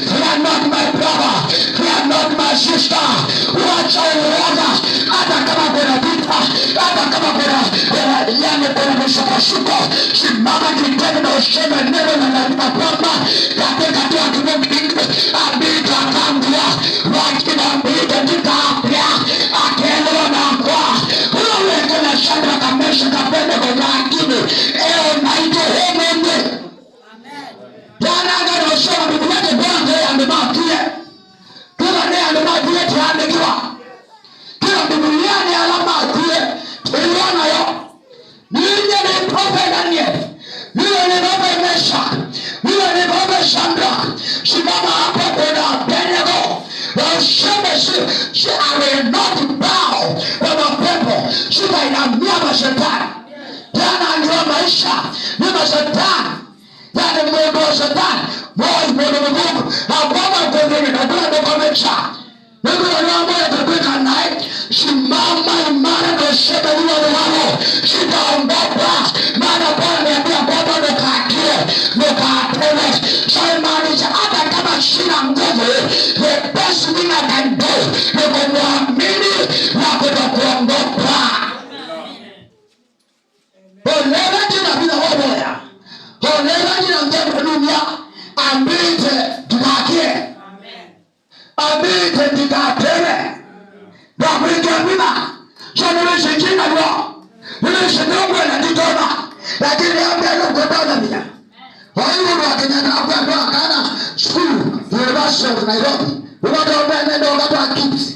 They are not my brother. They are not my sister. Wacha uoga. Hata kama kuna vita, hata kama kuna mshukashuko, simama kitendo na useme neno na kwamba katika kitu kingine abita kambia wakina mbita nitapia akelo na kwa wewe kana shamba kamesha kapende kwa ngine naito hemende. Jana ngalo shamba biblia bwana amematia kila ne amematia tiande kiwa kila biblia ni alama atie tuliona yo ninye ni prophet Daniel niwe ni prophet Meshach niwe ni prophet Shadrach. Simama hapo kuna Abednego na useme si I will not bow kwa mapepo, sitainamia mashetani. Jana ndio maisha ni mashetani, yani mwendo wa shetani mwendo wa Mungu hakwama kwenye na kwenda kwa Meshach. Mungu anaomba tupika naye. Simama imara na useme niwe wao, sitaondoka maana Bwana ananiambia kwamba nikaatele saimanisha hata kama sina nguvu. The best thing I can do ni kumwamini na kutokuondoka. Olewa jina bila hoboya, olewa jina mtendo dunia ambite tukakie, ambite tukatele na kulikiamina. So nimeshikina lwa nimeshikina na nitona lakini hapa ndio kutoka mia. Kwa hiyo Wakenya na kwa kana school University of Nairobi. Unataka nenda wakati wa kids.